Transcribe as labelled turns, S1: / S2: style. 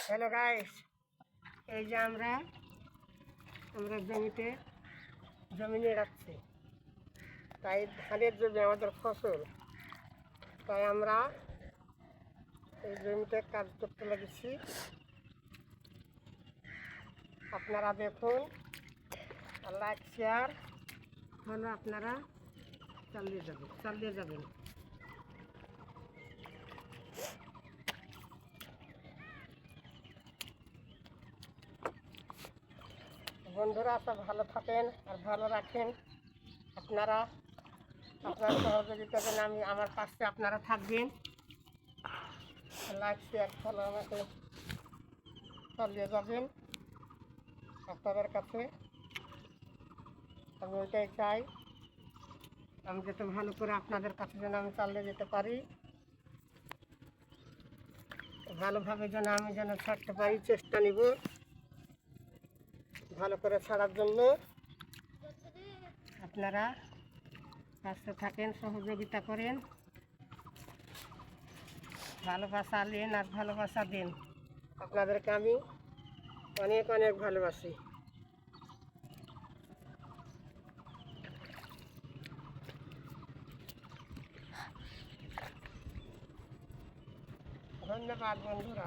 S1: Hello guys, এই যে আমরা জমি নিয়ে রাখছি। তাই ধানের জমি আমাদের ফসল, তাই আমরা এই জমিতে কাজ করতে লেগেছি। আপনারা দেখুন, লাইক শেয়ার হলো আপনারা চালিয়ে যাবেন। বন্ধুরা, সব ভালো থাকেন আর ভালো রাখেন। আপনারা আপনার সহযোগিতা যেন আমার পাশে আপনারা থাকবেন। লাইক শেয়ার ফলো আমাকে চালিয়ে যাবেন। আপনাদের কাছে আমি ওইটাই চাই, আমি যাতে ভালো করে আপনাদের কাছে যেন আমি চালিয়ে যেতে পারি, ভালোভাবে যেন ছাড়তে পারি। চেষ্টা নিব ভালো করে ছাড়ার জন্য। আপনারা পাশে থাকেন, সহযোগিতা করেন, ভালোবাসা নেন আর ভালোবাসা দেন। আপনাদেরকে আমি অনেক অনেক ভালোবাসি। ধন্যবাদ বন্ধুরা।